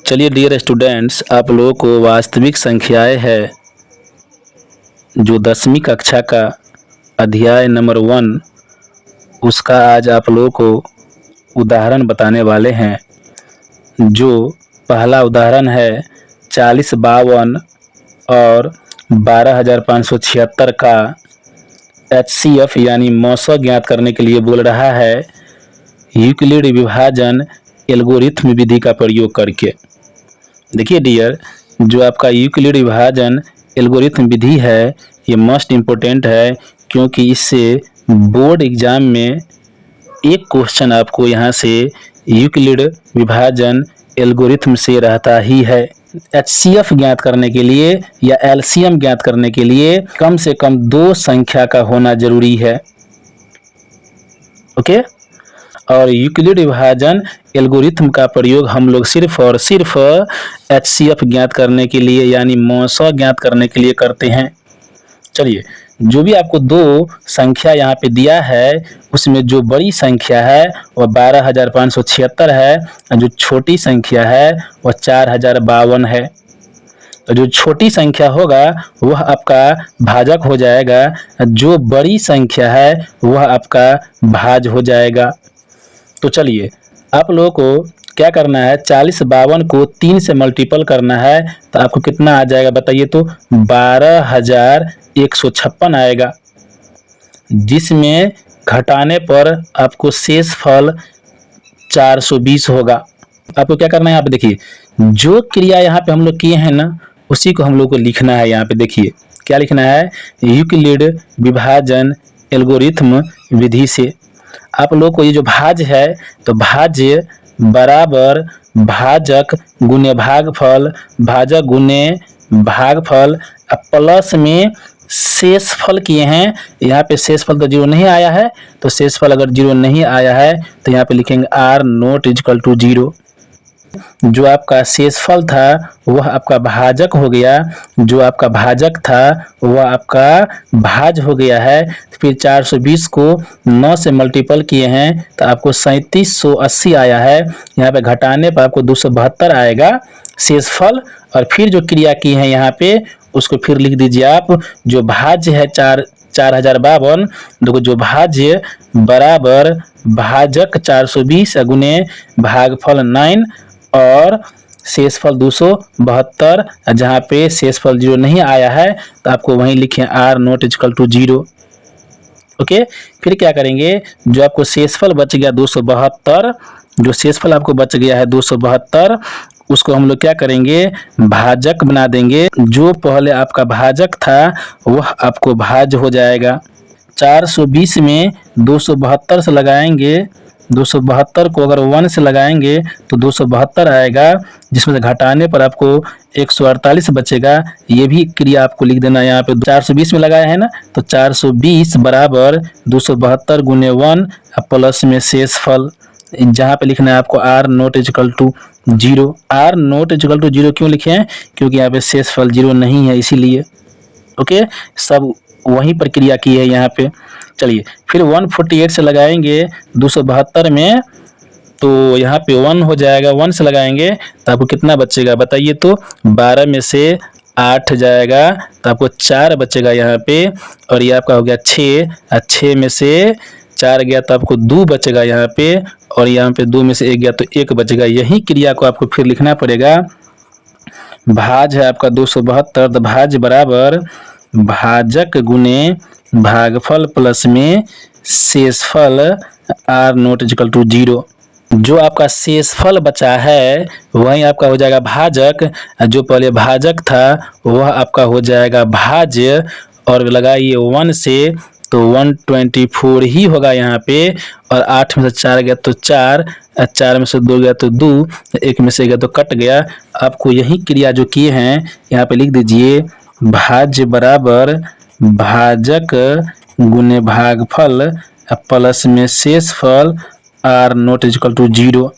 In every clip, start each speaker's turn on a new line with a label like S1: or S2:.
S1: चलिए dear students, आप लोगों को वास्तविक संख्याएं है जो 10वीं कक्षा का अध्याय नंबर 1 उसका आज आप लोगों को उदाहरण बताने वाले हैं। जो पहला उदाहरण है 4052 और 12576 का HCF यानी मौसा ज्ञात करने के लिए बोल रहा है यूक्लिड विभाजन एल्गोरिथम विधि का प्रयोग करके। देखिए डियर, जो आपका यूक्लिड विभाजन एल्गोरिथम विधि है ये मोस्ट इम्पोर्टेंट है, क्योंकि इससे बोर्ड एग्जाम में एक क्वेश्चन आपको यहाँ से यूक्लिड विभाजन एल्गोरिथम से रहता ही है। HCF ज्ञात करने के लिए या LCM ज्ञात करने के लिए कम से कम 2 संख्या का होना जरूरी है। ओके, और यूक्लिड विभाजन एल्गोरिथम का प्रयोग हम लोग सिर्फ और सिर्फ HCF ज्ञात करने के लिए यानी मौसा ज्ञात करने के लिए करते हैं। चलिए, जो भी आपको 2 संख्या यहाँ पे दिया है उसमें जो बड़ी संख्या है वह 12576 है और जो छोटी संख्या है वह 4052 है। तो जो छोटी संख्या होगा वह आपका भाजक हो जाएगा, जो बड़ी संख्या है वह आपका भाज हो जाएगा। तो चलिए, आप लोगों को क्या करना है, 4052 को 3 से मल्टीपल करना है तो आपको कितना आ जाएगा बताइए। तो 12156 आएगा, जिसमें घटाने पर आपको शेष फल 420 होगा। आपको क्या करना है, यहाँ पे देखिए जो क्रिया यहाँ पे हम लोग किए हैं ना उसी को हम लोग को लिखना है। यहाँ पे देखिए क्या लिखना है, यूक्लिड विभाजन एल्गोरिथम विधि से। आप लोग को ये जो भाज है तो भाज्य बराबर भाजक गुने भागफल, भाजक गुने भागफल प्लस में शेषफल किए हैं। यहाँ पे शेषफल तो 0 नहीं आया है, तो शेषफल अगर 0 नहीं आया है तो यहाँ पे लिखेंगे R नॉट इक्वल टू 0। जो आपका शेषफल था वह आपका भाजक हो गया, जो आपका भाजक था वह आपका भाज हो गया है। फिर 420 को 9 से मल्टीपल किए हैं तो आपको 3780 आया है। यहाँ पे घटाने पर आपको 272 आएगा शेषफल। और फिर जो क्रिया की है यहाँ पे उसको फिर लिख दीजिए आप। जो भाज्य है 4052, देखो जो भाज्य बराबर भाजक 420 गुने भागफल 9 और शेषफल 272, जहाँ पे शेषफल 0 नहीं आया है तो आपको वहीं लिखें R not equal to 0। Okay, फिर क्या करेंगे, जो आपको शेषफल बच गया 272, जो शेषफल आपको बच गया है 272 उसको हम लोग क्या करेंगे, भाजक बना देंगे। जो पहले आपका भाजक था वह आपको भाज हो जाएगा। 420 में 272 से लगाएंगे, 272 को अगर 1 से लगाएंगे तो 272 आएगा, जिसमें से घटाने पर आपको 148 बचेगा। ये भी क्रिया आपको लिख देना। यहाँ पे 420 में लगाया है ना, तो 420 बराबर 272 गुने 1 प्लस में शेषफल, जहाँ पे लिखना है आपको R not equal to 0। R not equal to 0 क्यों लिखे हैं, क्योंकि यहाँ पे शेषफल 0 नहीं है इसीलिए। ओके, सब वही प्रक्रिया की है यहाँ पे। चलिए, फिर 148 से लगाएंगे 272 में तो यहाँ पे 1 हो जाएगा। 1 से लगाएंगे तो आपको कितना बचेगा बताइए। तो 12 में से 8 जाएगा तो आपको 4 बचेगा यहाँ पे, और ये आपका हो गया 6। 6 में से 4 गया तो आपको 2 बचेगा यहाँ पे, और यहाँ पे 2 में से 1 गया तो 1 बचेगा। यही क्रिया को आपको फिर लिखना पड़ेगा। भाज है आपका 272, तो भाज बराबर भाजक गुने भागफल प्लस में शेषफल R नॉट इक्वल टू 0। जो आपका शेषफल बचा है वही आपका हो जाएगा भाजक, जो पहले भाजक था वह आपका हो जाएगा भाज्य। और लगाइए 1 से तो 124 ही होगा यहाँ पे, और 8 में से 4 गया तो 4, 4 में से 2 गया तो 2, 1 में से गया तो कट गया। आपको यही क्रिया जो किए हैं यहाँ पे लिख दीजिए। भाज्य बराबर भाजक गुने भागफल प्लस में शेषफल R नॉट इक्वल टू 0।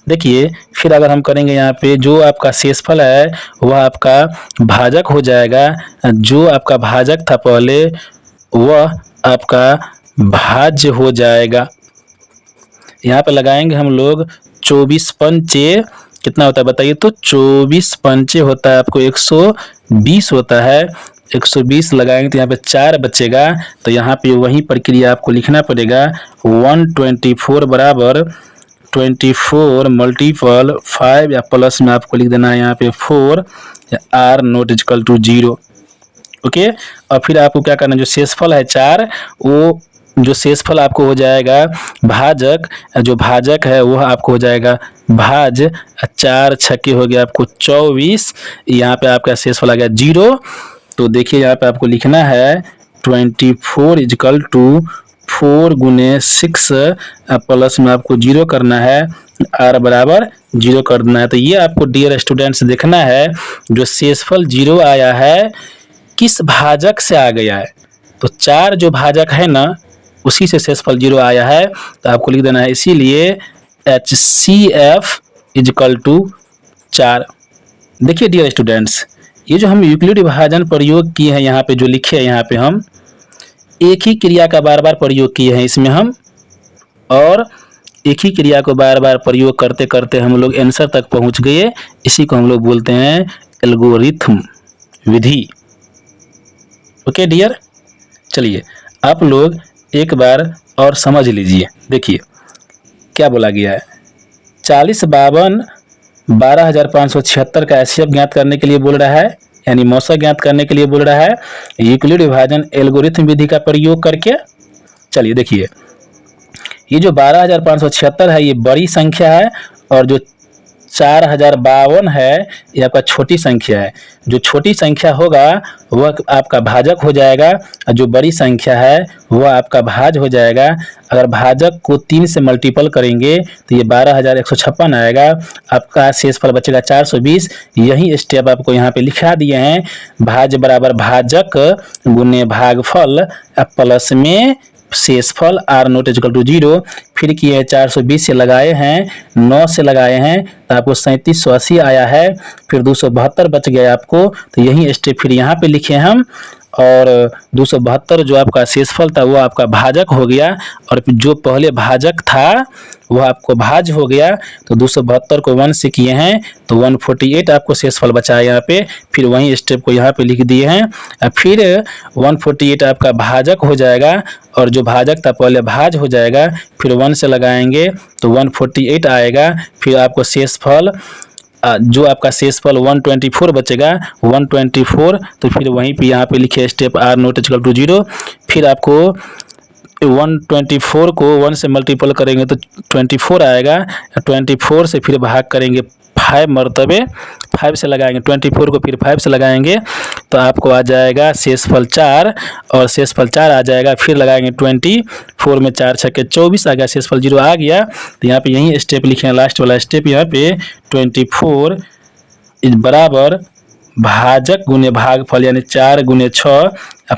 S1: देखिए, फिर अगर हम करेंगे यहाँ पे जो आपका शेषफल है वह आपका भाजक हो जाएगा, जो आपका भाजक था पहले वह आपका भाज्य हो जाएगा। यहाँ पे लगाएंगे हम लोग 24 पंचे कितना होता है बताइए तो 24 पंचे होता है आपको 120 होता है। 120 लगाएंगे तो यहाँ पे 4 बचेगा, तो यहाँ पे वही प्रक्रिया आपको लिखना पड़ेगा। 124 बराबर 24 मल्टीपल 5 या प्लस में आपको लिख देना है यहाँ पे 4 या R not equal to 0। Okay, और फिर आपको क्या करना है, जो शेषफल है 4, वो जो शेषफल आपको हो जाएगा भाजक, जो भाजक है वो आपको हो जाएगा भाज 4 छक्के हो गया आपको 24। यहाँ पे आपका शेषफल आ गया 0। तो देखिए यहाँ पे आपको लिखना है 24 इजकल टू 4 गुने 6 प्लस में आपको 0 करना है, आर बराबर 0 कर देना है। तो ये आपको डियर स्टूडेंट्स देखना है जो शेषफल 0 आया है किस भाजक से आ गया है। तो 4 जो भाजक है ना उसी से शेषफल 0 आया है, तो आपको लिख देना है इसीलिए HCF इजकल टू 4। देखिए डियर स्टूडेंट्स, ये जो हम यूक्लिड विभाजन प्रयोग किए हैं, यहाँ पे जो लिखे हैं, यहाँ पे हम एक ही क्रिया का बार बार प्रयोग किए हैं इसमें हम, और एक ही क्रिया को बार बार प्रयोग करते करते हम लोग आंसर तक पहुंच गए। इसी को हम लोग बोलते हैं एल्गोरिथम विधि। ओके डियर, चलिए आप लोग एक बार और समझ लीजिए। देखिए क्या बोला गया है, 40 52 12,576 का HCF ज्ञात करने के लिए बोल रहा है, यानी मौसा ज्ञात करने के लिए बोल रहा है यूक्लिड विभाजन एल्गोरिथम विधि का प्रयोग करके। चलिए देखिए, ये जो 12,576 है ये बड़ी संख्या है, और जो 4,052 है ये आपका छोटी संख्या है। जो छोटी संख्या होगा वह आपका भाजक हो जाएगा, और जो बड़ी संख्या है वह आपका भाज हो जाएगा। अगर भाजक को 3 से मल्टीपल करेंगे तो ये 12,156 आएगा, आपका शेषफल बचेगा 420। यही स्टेप आपको यहाँ पे लिखा दिए हैं, भाज बराबर भाजक गुने भागफल प्लस में शेषफल आर नॉट इक्वल टू 0। फिर किए 420 से लगाए हैं, 9 से लगाए हैं तो आपको 3780 आया है, फिर 272 बच गया आपको। तो यही स्टेप फिर यहाँ पे लिखे हम, और 272 जो आपका शेषफल था वो आपका भाजक हो गया, और जो पहले भाजक था वह आपको भाज हो गया। तो 272 को 1 से किए हैं तो 148 आपको शेषफल बचा है यहाँ पे। फिर वही स्टेप को यहाँ पे लिख दिए हैं, फिर 148 आपका भाजक हो जाएगा, और जो भाजक था पहले भाज हो जाएगा, फिर 1 से लगाएंगे तो 148 आएगा। फिर आपको शेषफल जो आपका शेषफल 124 बचेगा, 124। तो फिर वहीं पे यहाँ पे लिखे step R not equal to 0। फिर आपको 124 को 1 से मल्टीपल करेंगे तो 24 आएगा, 24 से फिर भाग करेंगे 5 मरतबे, 5 से लगाएंगे 24 को, फिर 5 से लगाएंगे तो आपको आ जाएगा शेषफल 4, और शेषफल 4 आ जाएगा। फिर लगाएंगे 24 में 4 छक्के 24 आ गया, शेषफल 0 आ गया। तो यहाँ पे यही स्टेप लिखे हैं, लास्ट वाला स्टेप यहाँ पे 24 बराबर भाजक गुने भागफल, यानी 4 गुने 6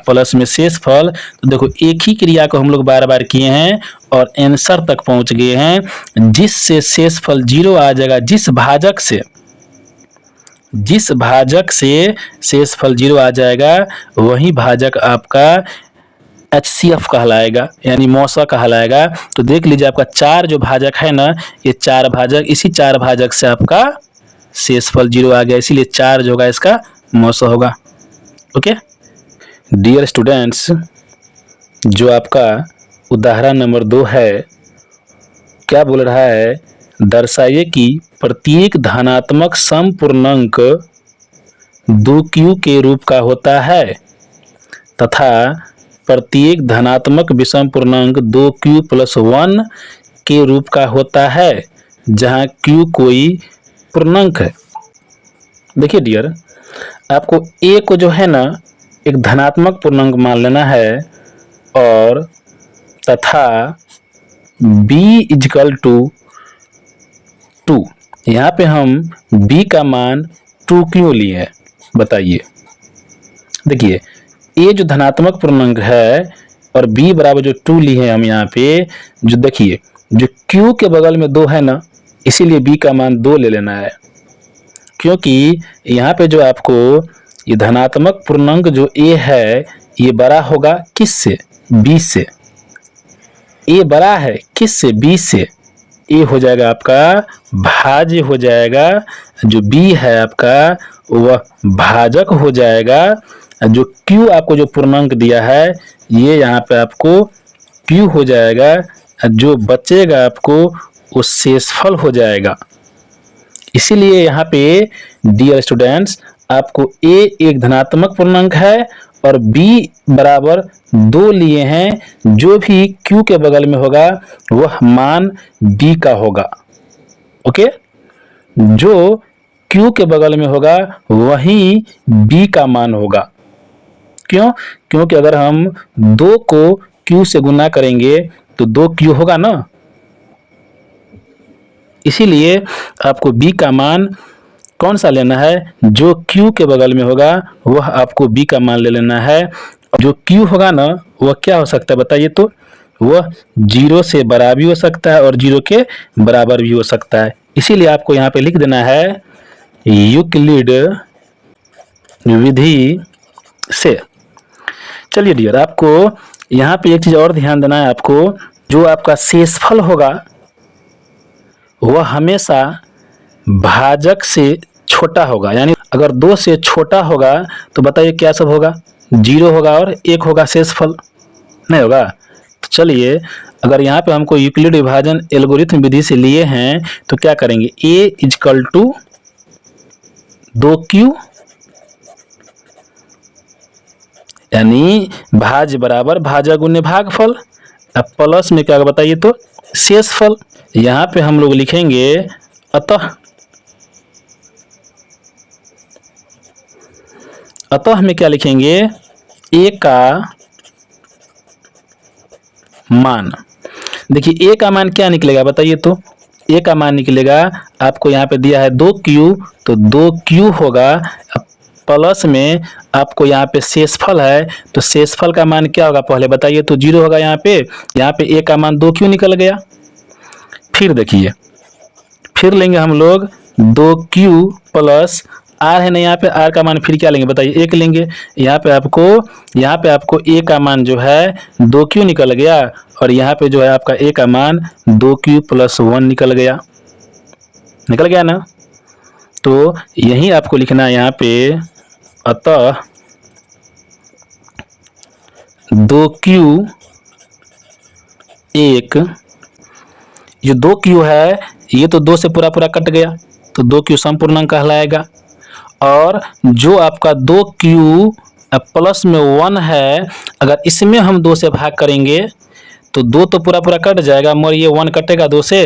S1: प्लस में शेषफल। तो देखो एक ही क्रिया को हम लोग बार बार किए हैं और आंसर तक पहुंच गए हैं, जिससे शेषफल 0 आ जाएगा। जिस भाजक से शेषफल 0 आ जाएगा वही भाजक आपका HCF कहलाएगा, यानी मौसा कहलाएगा। तो देख लीजिए आपका 4 जो भाजक है ना, ये 4 भाजक, इसी 4 भाजक से आपका शेषफल 0 आ गया, इसीलिए 4 जो होगा इसका मौसा होगा। ओके डियर स्टूडेंट्स, जो आपका उदाहरण नंबर 2 है, क्या बोल रहा है, दर्शाइए कि प्रत्येक धनात्मक समपूर्णांक 2q के रूप का होता है तथा प्रत्येक धनात्मक विषम पूर्णांक 2q + 1 के रूप का होता है, जहां q कोई पूर्णांक है। देखिए डियर, आपको a को जो है ना एक धनात्मक पूर्णांक मान लेना है, और तथा b इक्वल टू 2। यहाँ पे हम b का मान 2 क्यों लिए हैं बताइए। देखिए a जो धनात्मक पूर्णांक है और b बराबर जो 2 लिए हैं हम यहाँ पे, जो देखिए जो q के बगल में 2 है ना, इसीलिए b का मान 2 ले लेना है, क्योंकि यहाँ पे जो आपको ये धनात्मक पूर्णांक जो a है ये बड़ा होगा किससे, b से। a बड़ा है किससे, b से, ए हो जाएगा आपका भाज्य हो जाएगा, जो बी है आपका वह भाजक हो जाएगा, जो क्यू आपको जो पूर्णांक दिया है ये यहाँ पे आपको क्यू हो जाएगा, जो बचेगा आपको वो शेषफल हो जाएगा। इसीलिए यहाँ पे डियर स्टूडेंट्स आपको ए एक धनात्मक पूर्णांक है और बी बराबर 2 लिए हैं, जो भी क्यू के बगल में होगा वह मान बी का होगा। ओके, जो क्यू के बगल में होगा वही बी का मान होगा। क्यों? क्योंकि अगर हम 2 को क्यू से गुना करेंगे तो 2 क्यू होगा ना, इसीलिए आपको बी का मान कौन सा लेना है, जो क्यू के बगल में होगा वह आपको बी का मान ले लेना है। जो क्यू होगा ना वह क्या हो सकता है बताइए तो, वह 0 से बड़ा भी हो सकता है और 0 के बराबर भी हो सकता है। इसीलिए आपको यहाँ पे लिख देना है यूक्लिड विधि से। चलिए डियर, आपको यहाँ पे एक चीज और ध्यान देना है, आपको जो आपका शेषफल होगा वह हमेशा भाजक से छोटा होगा। यानी अगर 2 से छोटा होगा तो बताइए क्या सब होगा, 0 होगा और 1 होगा, शेषफल नहीं होगा। तो चलिए, अगर यहाँ पे हमको यूक्लिड विभाजन एल्गोरिथम विधि से लिए हैं तो क्या करेंगे, a इजकल टू 2q, यानी भाज्य बराबर भाजक गुने भागफल, अब प्लस में क्या बताइए तो शेषफल। यहाँ पे हम लोग लिखेंगे अतः में क्या लिखेंगे, a का मान। देखिए a का मान क्या निकलेगा बताइए तो, a का मान निकलेगा आपको यहाँ पे दिया है 2q, तो 2q होगा, प्लस में आपको यहाँ पे शेषफल है तो शेषफल का मान क्या होगा पहले बताइए तो 0 होगा। यहाँ पे a का मान 2q निकल गया। फिर देखिए, फिर लेंगे हम लोग 2q प्लस r है ना, यहाँ पे r का मान फिर क्या लेंगे बताइए 1 लेंगे। यहाँ पे आपको a का मान जो है 2q निकल गया और यहाँ पे जो है आपका a का मान 2q प्लस 1 निकल गया ना। तो यही आपको लिखना है यहाँ पे, अतः 2q 1, जो 2q है ये तो 2 से पूरा कट गया तो 2q समपूर्णांक कहलाएगा, और जो आपका 2q प्लस में 1 है अगर इसमें हम 2 से भाग करेंगे तो 2 तो पूरा कट जाएगा, मगर ये 1 कटेगा 2 से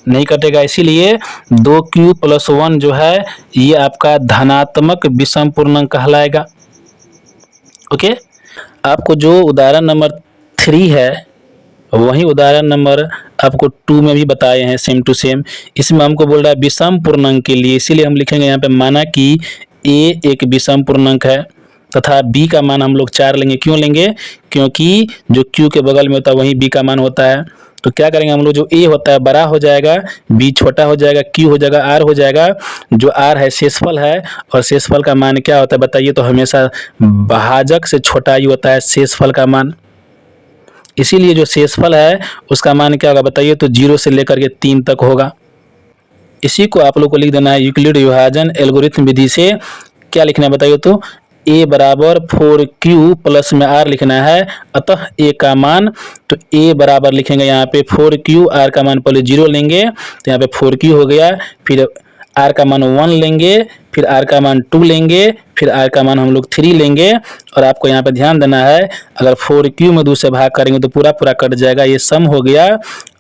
S1: नहीं कटेगा, इसीलिए 2q प्लस 1 जो है ये आपका धनात्मक विषम पूर्णांक कहलाएगा। ओके, आपको जो उदाहरण नंबर 3 है वही उदाहरण नंबर आपको 2 में भी बताए हैं, सेम टू सेम। इसमें हमको बोल रहा है विषम पूर्णांक के लिए, इसीलिए हम लिखेंगे यहाँ पे, माना कि a एक विषम पूर्णांक है तथा b का मान हम लोग 4 लेंगे। क्यों लेंगे, क्योंकि जो q के बगल में होता है वही b का मान होता है। तो क्या करेंगे हम लोग, जो a होता है बड़ा हो जाएगा, b छोटा हो जाएगा, q हो जाएगा, r हो जाएगा। जो r है शेषफल है और शेषफल का मान क्या होता है बताइए तो हमेशा भाजक से छोटा ही होता है शेषफल का मान। इसीलिए जो शेषफल है उसका मान क्या होगा बताइए तो 0 से लेकर के 3 तक होगा। इसी को आप लोग को लिख देना है यूक्लिड विभाजन एल्गोरिथम विधि से। क्या लिखना है बताइए तो, a बराबर 4q प्लस में r लिखना है, अतः a का मान, तो a बराबर लिखेंगे यहाँ पे 4q, r का मान पहले 0 लेंगे तो यहाँ पे 4q हो गया, फिर r का मान 1 लेंगे, फिर r का मान 2 लेंगे, फिर r का मान हम लोग 3 लेंगे। और आपको यहाँ पे ध्यान देना है, अगर 4q में 2 से भाग करेंगे तो पूरा कट जाएगा, ये सम हो गया।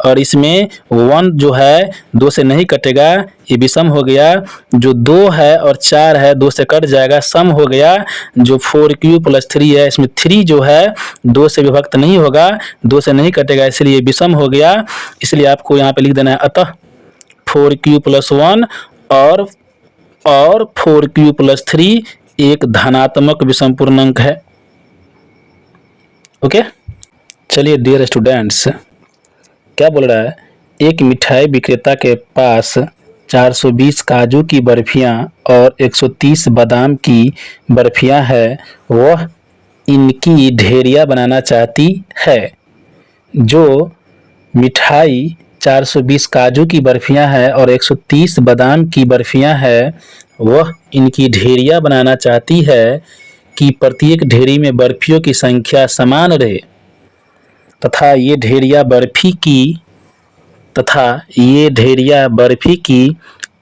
S1: और इसमें 1 जो है 2 से नहीं कटेगा, ये भी सम हो गया। जो 2 है और 4 है 2 से कट जाएगा, सम हो गया। जो 4q प्लस 3 है इसमें 3 जो है 2 से विभक्त नहीं होगा, 2 से नहीं कटेगा, इसलिए विषम हो गया। इसलिए आपको यहाँ पे लिख देना है, अतः 4q प्लस 1 और 4q प्लस 3 एक धनात्मक विषम पूर्णांक है। ओके, चलिए डियर स्टूडेंट्स, क्या बोल रहा है, एक मिठाई विक्रेता के पास 420 काजू की बर्फियां और 130 बादाम की बर्फियां है। वह इनकी ढेरियां बनाना चाहती है। जो मिठाई 420 काजू की बर्फियां हैं और 130 बादाम की बर्फियां हैं, वह इनकी ढेरियां बनाना चाहती है कि प्रत्येक ढेरी में बर्फियों की संख्या समान रहे तथा ये ढेरियां बर्फी की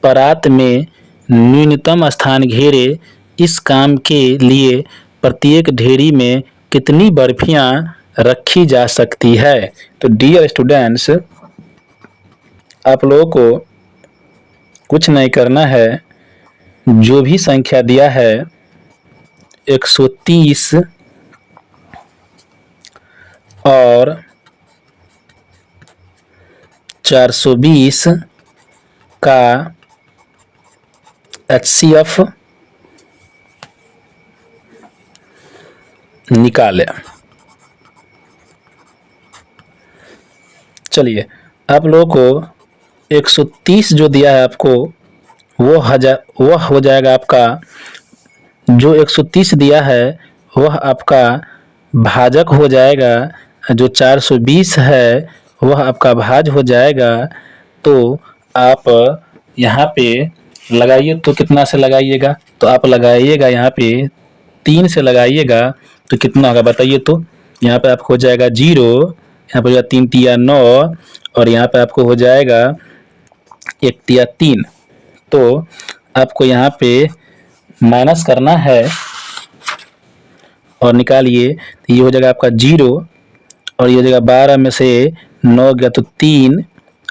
S1: परात में न्यूनतम स्थान घेरे। इस काम के लिए प्रत्येक ढेरी में कितनी बर्फियां रखी जा सकती है। तो डियर स्टूडेंट्स, आप लोगों को कुछ नहीं करना है, जो भी संख्या दिया है 130 और 420 का HCF निकालें। चलिए, आप लोगों को 130 जो दिया है आपको वह हो जाएगा आपका, जो 130 दिया है वह आपका भाजक हो जाएगा, जो 420 है वह आपका भाज हो जाएगा। तो आप यहाँ पे लगाइए, तो कितना से लगाइएगा, तो आप लगाइएगा यहाँ पे 3 से लगाइएगा तो कितना होगा बताइए। तो यहाँ पे आपको हो जाएगा 0, यहाँ पे हो जाएगा 3 तिया 9 और यहाँ पे आपको हो जाएगा 1 तिया 3। तो आपको यहाँ पे माइनस करना है और निकालिए, तो ये हो जाएगा आपका 0 और ये हो जाएगा 12 में से 9 गया तो 3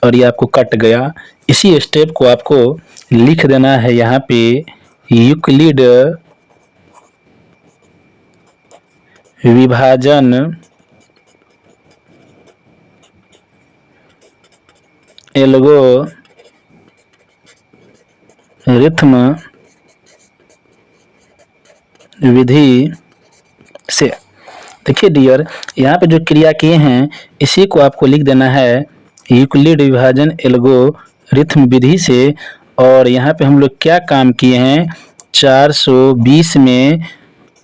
S1: और ये आपको कट गया। इसी स्टेप को आपको लिख देना है यहाँ पे, यूक्लिड विभाजन एल्गोरिथ्म विधि से। देखिए डियर, यहाँ पे जो क्रिया किए हैं इसी को आपको लिख देना है यूक्लिड विभाजन एल्गोरिथ्म विधि से। और यहाँ पे हम लोग क्या काम किए हैं, 420 में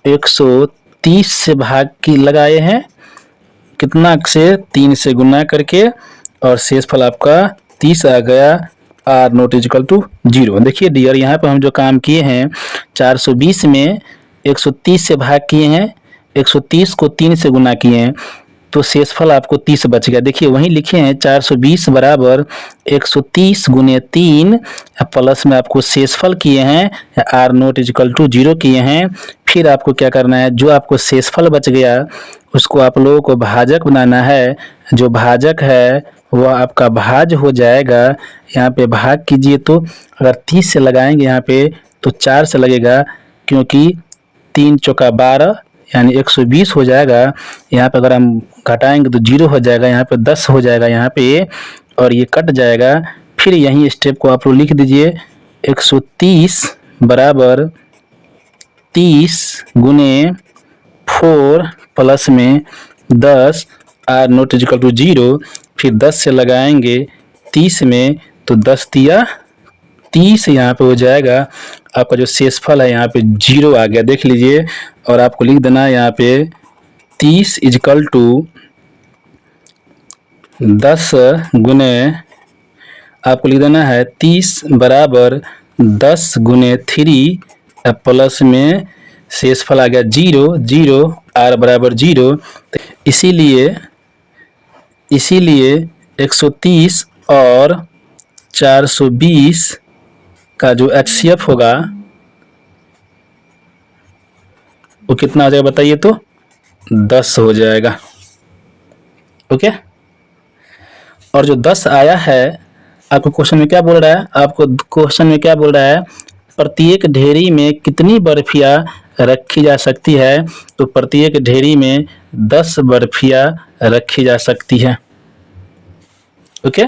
S1: 130 से भाग की लगाए हैं, कितना से 3 से गुना करके, और शेषफल आपका 30 आ गया, आर नॉट इक्वल टू 0। देखिए डियर, यहाँ पे हम जो काम किए हैं 420 में 130 से भाग किए हैं, 130 को 3 से गुना किए हैं, तो शेषफल आपको 30 बच गया। देखिए वहीं लिखे हैं 420 बराबर 130 गुने 3 प्लस में आपको शेषफल किए हैं आर नॉट इक्वल टू 0 किए हैं। फिर आपको क्या करना है, जो आपको शेषफल बच गया उसको आप लोगों को भाजक बनाना है। जो भाजक है वह आपका भाज हो जाएगा। यहाँ पे भाग कीजिए, तो अगर 30 से लगाएंगे यहाँ पे तो 4 से लगेगा, क्योंकि 3 चौका 12 यानी 120 हो जाएगा। यहाँ पे अगर हम घटाएंगे तो 0 हो जाएगा, यहाँ पे 10 हो जाएगा यहाँ पे, और ये कट जाएगा। फिर यही स्टेप को आप लोग लिख दीजिए, 130 बराबर 30 गुने 4 प्लस में 10 आर नॉट इक्वल टू 0। फिर 10 से लगाएंगे 30 में तो 10 तिया 30 यहाँ पे हो जाएगा। आपका जो शेषफल है यहाँ पे 0 आ गया, देख लीजिए। और आपको लिख देना है यहाँ पे 30 इक्वल टू 10 गुने, आपको लिख देना है 30 बराबर 10 गुने 3 प्लस में शेषफल आ गया 0, 0 आर बराबर 0। इसीलिए 130 और 420 का जो HCF होगा वो कितना हो जाएगा बताइए, तो 10 हो जाएगा। ओके, और जो 10 आया है आपको क्वेश्चन में क्या बोल रहा है, प्रत्येक ढेरी में कितनी बर्फियां रखी जा सकती है। तो प्रत्येक ढेरी में 10 बर्फियां रखी जा सकती है। ओके।